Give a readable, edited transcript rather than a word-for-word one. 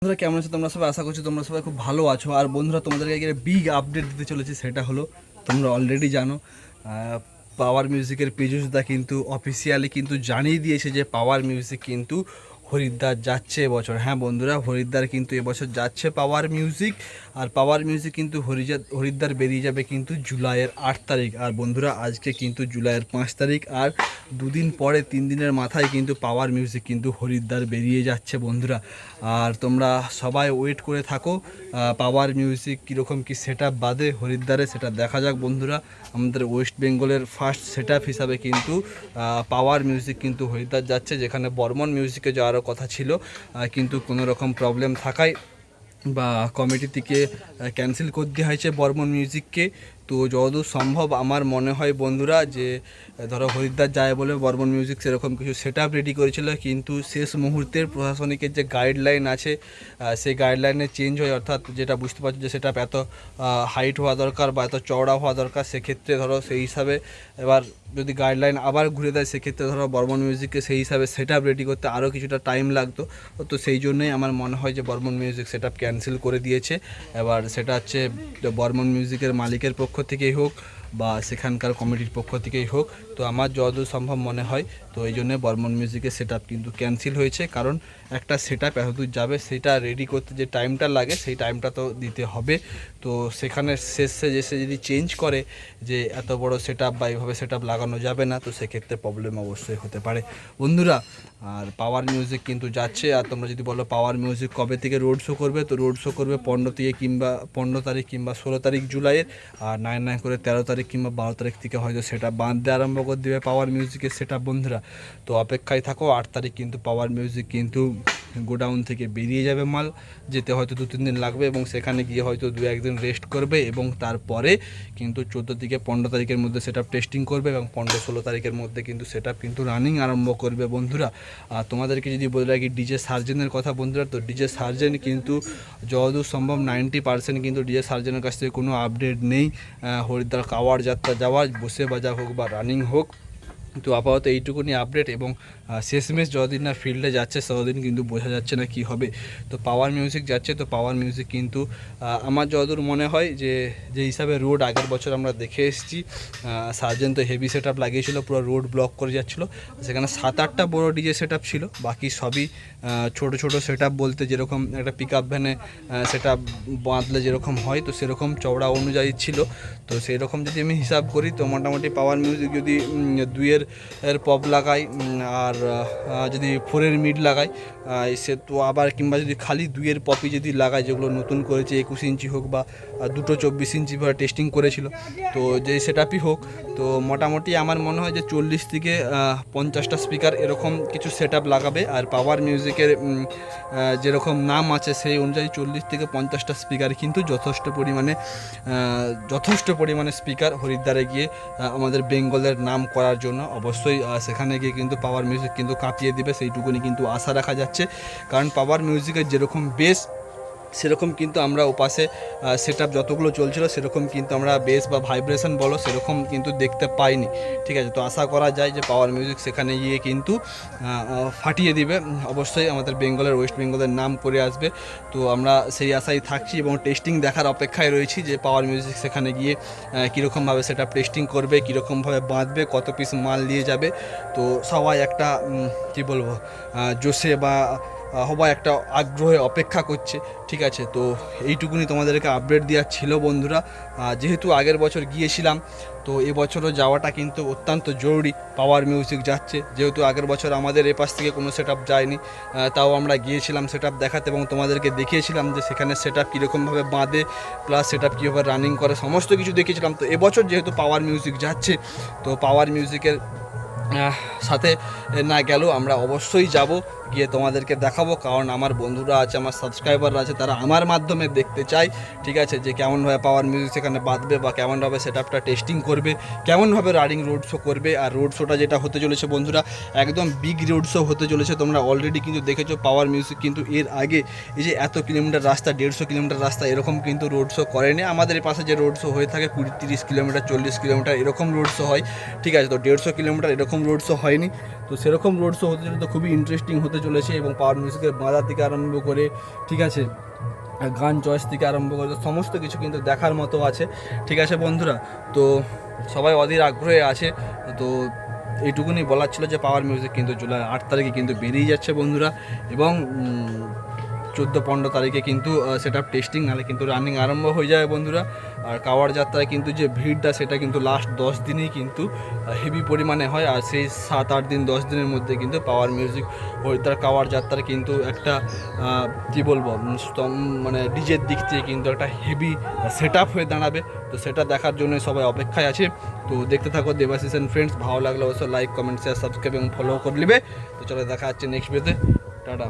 বন্ধুরা কেমন আছো তোমরা সবাই? আশা করছি তোমরা সবাই খুব ভালো আছো। আর বন্ধুরা তোমাদেরকে একটা বিগ আপডেট দিতে চলেছি, সেটা হলো তোমরা অলরেডি জানো পাওয়ার মিউজিকের পীযূষদা কিন্তু অফিসিয়ালি কিন্তু জানিয়ে দিয়েছে যে পাওয়ার মিউজিক কিন্তু হরিদ্বার যাচ্ছে এবছর। হ্যাঁ বন্ধুরা, হরিদ্বার কিন্তু এবছর যাচ্ছে পাওয়ার মিউজিক। আর পাওয়ার মিউজিক কিন্তু হরিদ্বার বেরিয়ে যাবে কিন্তু জুলাইয়ের 8 তারিখ। আর বন্ধুরা আজকে কিন্তু জুলাইয়ের 5 তারিখ, আর দুদিন পরে 3 দিনের মাথায় কিন্তু পাওয়ার মিউজিক কিন্তু হরিদ্বার বেরিয়ে যাচ্ছে বন্ধুরা। আর তোমরা সবাই ওয়েট করে থাকো পাওয়ার মিউজিক কীরকম কী সেট আপ বাদে হরিদ্বারে, সেটা দেখা যাক বন্ধুরা। আমাদের ওয়েস্ট বেঙ্গলের ফার্স্ট সেট আপ হিসাবে কিন্তু পাওয়ার মিউজিক কিন্তু হরিদ্বার যাচ্ছে, যেখানে বর্মন মিউজিকে যাওয়ারও কথা ছিল, কিন্তু কোনো রকম প্রবলেম থাকায় বা কমিটি থেকে ক্যান্সেল করে দেওয়া হয়েছে বর্মন মিউজিককে। তো যতদূর সম্ভব আমার মনে হয় বন্ধুরা যে ধরো হরিদ্বার যায় বলে বর্মন মিউজিক সেরকম কিছু সেট আপ রেডি করেছিল, কিন্তু শেষ মুহূর্তের প্রশাসনিকের যে গাইডলাইন আছে সেই গাইডলাইনে চেঞ্জ হয়, অর্থাৎ যেটা বুঝতে পারছো যে সেট আপ এত হাইট হওয়া দরকার বা এত চওড়া হওয়া দরকার, সেক্ষেত্রে ধরো সেই হিসাবে এবার যদি গাইডলাইন আবার ঘুরে দেয় সেক্ষেত্রে ধরো বর্মন মিউজিককে সেই হিসাবে সেট আপ রেডি করতে আরও কিছুটা টাইম লাগতো। তো সেই জন্যই আমার মনে হয় যে Barman music set up cancel করে দিয়েছে। এবার সেটা হচ্ছে বর্মন মিউজিকের মালিকের পক্ষ থেকেই হোক বা সেখানকার কমিটির পক্ষ থেকেই হোক, তো আমার যতদূর সম্ভব মনে হয় তো এই জন্যে বর্মন মিউজিকের সেট আপ কিন্তু ক্যান্সেল হয়েছে। কারণ একটা সেট আপ এতদূর যাবে সেটা রেডি করতে যে টাইমটা লাগে সেই টাইমটা তো দিতে হবে। তো সেখানে শেষে এসে যদি চেঞ্জ করে যে এত বড় সেট আপ বা এইভাবে সেট আপ লাগানো যাবে না, তো সেক্ষেত্রে প্রবলেম অবশ্যই হতে পারে বন্ধুরা। আর পাওয়ার মিউজিক কিন্তু যাচ্ছে। আর তোমরা যদি বলো পাওয়ার মিউজিক কবে থেকে রোড শো করবে, তো রোড শো করবে 15 কিংবা 15 তারিখ কিংবা 16 তারিখ জুলাইয়ের। আর 9 করে 13 তারিখ কিংবা 12 তারিখ থেকে হয়তো সেটা বাঁধতে আরম্ভ করে দেবে পাওয়ার মিউজিকের সেট আপ বন্ধুরা। তো অপেক্ষায় থাকো, 8 তারিখ কিন্তু পাওয়ার মিউজিক কিন্তু গোডাউন থেকে বেরিয়ে যাবে মাল। যেতে হয়তো 2-3 দিন লাগবে এবং সেখানে গিয়ে হয়তো 2-1 দিন রেস্ট করবে এবং তারপরে কিন্তু 14 থেকে 15 তারিখের মধ্যে সেট আপ টেস্টিং করবে এবং 15-16 তারিখের মধ্যে কিন্তু সেট আপ কিন্তু রানিং আরম্ভ করবে বন্ধুরা। আর তোমাদেরকে যদি বলে রাখি ডিজে সার্জেনের কথা বন্ধুরা, তো ডিজে সার্জেন কিন্তু যতদূর সম্ভব 90% কিন্তু ডিজে সার্জেনের কাছ থেকে কোনো আপডেট নেই হরিদ্বার কাওয়াড় যাত্রা যাওয়ার, বসে বাজা হোক বা রানিং হোক। তো আপাতত এইটুকুনি আপডেট এবং শেষমেশ যতদিন না ফিল্ডে যাচ্ছে ততদিন কিন্তু বোঝা যাচ্ছে না কি হবে। তো পাওয়ার মিউজিক যাচ্ছে, তো পাওয়ার মিউজিক কিন্তু আমার যতদূর মনে হয় যে যে হিসাবে রোড আগের বছর আমরা দেখে এসেছি, সার্জেন তো হেভি সেট আপ লাগিয়েছিল, পুরো রোড ব্লক করে যাচ্ছিলো। সেখানে 7-8টা বড়ো ডিজে সেট আপ ছিল, বাকি সবই ছোটো ছোটো সেট আপ বলতে যেরকম একটা পিক আপ ভ্যানে সেট আপ বাঁধলে যেরকম হয় তো সেরকম চওড়া অনুযায়ী ছিল। তো সেই রকম যদি আমি হিসাব করি তো মোটামুটি পাওয়ার মিউজিক যদি 2-এর পপ লাগাই আর যদি 4-এর মিড লাগাই সে তো আবার, কিংবা যদি খালি 2-এর পপই যদি লাগাই যেগুলো নতুন করেছে 21 ইঞ্চি হোক বা দুটো 24 ইঞ্চি ভাবে টেস্টিং করেছিল, তো যেই সেট আপই হোক, তো মোটামুটি আমার মনে হয় যে 40 থেকে 50টা স্পিকার এরকম কিছু সেট আপ লাগাবে। আর পাওয়ার মিউজিকের যেরকম নাম আছে সেই অনুযায়ী 40 থেকে 50টা স্পিকার কিন্তু যথেষ্ট পরিমাণে স্পিকার হরিদ্বারে গিয়ে আমাদের বেঙ্গলের নাম করার জন্য অবশ্যই সেখানে গিয়ে কিন্তু পাওয়ার মিউজিক কিন্তু কাঁপিয়ে দিবে, সেইটুকুনি কিন্তু আশা রাখা যাচ্ছে। কারণ পাওয়ার মিউজিকের যেরকম বেস সেরকম কিন্তু আমরা ওপাশে সেট আপ যতগুলো চলছিল সেরকম কিন্তু আমরা বেস বা ভাইব্রেশন বলো সেরকম কিন্তু দেখতে পাইনি। ঠিক আছে, তো আশা করা যায় যে পাওয়ার মিউজিক সেখানে গিয়ে কিন্তু ফাটিয়ে দিবে, অবশ্যই আমাদের বেঙ্গলের ওয়েস্ট বেঙ্গলের নাম করে আসবে। তো আমরা সেই আশায় থাকছি এবং টেস্টিং দেখার অপেক্ষায় রয়েছি যে পাওয়ার মিউজিক সেখানে গিয়ে কীরকমভাবে সেট আপ টেস্টিং করবে, কীরকমভাবে বাঁধবে, কত পিস মাল নিয়ে যাবে। তো সবাই একটা কী বলবো জোশে বা সবাই একটা আগ্রহে অপেক্ষা করছে। ঠিক আছে, তো এইটুকুনি তোমাদেরকে আপডেট দেওয়ার ছিল বন্ধুরা। যেহেতু আগের বছর গিয়েছিলাম তো এবছরও যাওয়াটা কিন্তু অত্যন্ত জরুরি। পাওয়ার মিউজিক যাচ্ছে যেহেতু আগের বছর আমাদের এপাশ থেকে কোনো সেট আপ যায়নি, তাও আমরা গিয়েছিলাম সেট আপ দেখাতে এবং তোমাদেরকে দেখিয়েছিলাম যে সেখানে সেট আপ কীরকমভাবে বাঁধে প্লাস সেট আপ কীভাবে রানিং করে সমস্ত কিছু দেখিয়েছিলাম। তো এবছর যেহেতু পাওয়ার মিউজিক যাচ্ছে তো পাওয়ার মিউজিকের সাথে না গেলেও আমরা অবশ্যই যাব, গিয়ে তোমাদেরকে দেখাবো। কারণ আমার বন্ধুরা আছে, আমার সাবস্ক্রাইবাররা আছে, তারা আমার মাধ্যমে দেখতে চায় ঠিক আছে যে কেমনভাবে পাওয়ার মিউজিক সেখানে বাঁধবে বা কেমনভাবে সেট আপটা টেস্টিং করবে, কেমনভাবে রানিং রোড শো করবে। আর রোড শোটা যেটা হতে চলেছে বন্ধুরা একদম বিগ রোড শো হতে চলেছে। তোমরা অলরেডি কিন্তু দেখেছো পাওয়ার মিউজিক কিন্তু এর আগে এই যে এত কিলোমিটার রাস্তা 150 কিলোমিটার রাস্তা এরকম কিন্তু রোড শো করেনি। আমাদের পাশে যে রোড শো হয়ে থাকে 20-30 কিলোমিটার 40 কিলোমিটার এরকম রোড শো হয়। ঠিক আছে, তো 150 কিলোমিটার এরকম রোড শো হয়নি। তো সেরকম রোড শো হতে চলে, তো খুবই ইন্টারেস্টিং হতে চলেছে। এবং পাওয়ার মিউজিকের বাজার থেকে আরম্ভ করে, ঠিক আছে, গান চয়েস থেকে আরম্ভ করে সমস্ত কিছু কিন্তু দেখার মতো আছে। ঠিক আছে বন্ধুরা, তো সবাই অধীর আগ্রহে আছে। তো এইটুকুনি বলার ছিল যে পাওয়ার মিউজিক কিন্তু জুলাই 8 তারিখে কিন্তু বেরিয়ে যাচ্ছে বন্ধুরা। এবং 14-15 তারিখে কিন্তু সেটা টেস্টিং, নাহলে কিন্তু রানিং আরম্ভ হয়ে যায় বন্ধুরা। আর কাওয়াড় যাত্রায় কিন্তু যে ভিড়টা সেটা কিন্তু লাস্ট 10 দিনেই কিন্তু হেভি পরিমাণে হয়। আর সেই 7-8 দিন 10 দিনের মধ্যে কিন্তু পাওয়ার মিউজিক হরিদ্বার কাওয়াড় যাত্রার কিন্তু একটা কী বলবো, মানে ডিজের দিক থেকে কিন্তু একটা হেভি সেট আপ হয়ে দাঁড়াবে। তো সেটা দেখার জন্য সবাই অপেক্ষায় আছে। তো দেখতে থাকো দেবাশিস এন্ড ফ্রেন্ডস। ভালো লাগলে অবশ্যই লাইক, কমেন্ট, শেয়ার, সাবস্ক্রাইব এবং ফলো করে নেবে। তো চলো দেখা যাচ্ছে নেক্সট ভিডিওতে। টাটা।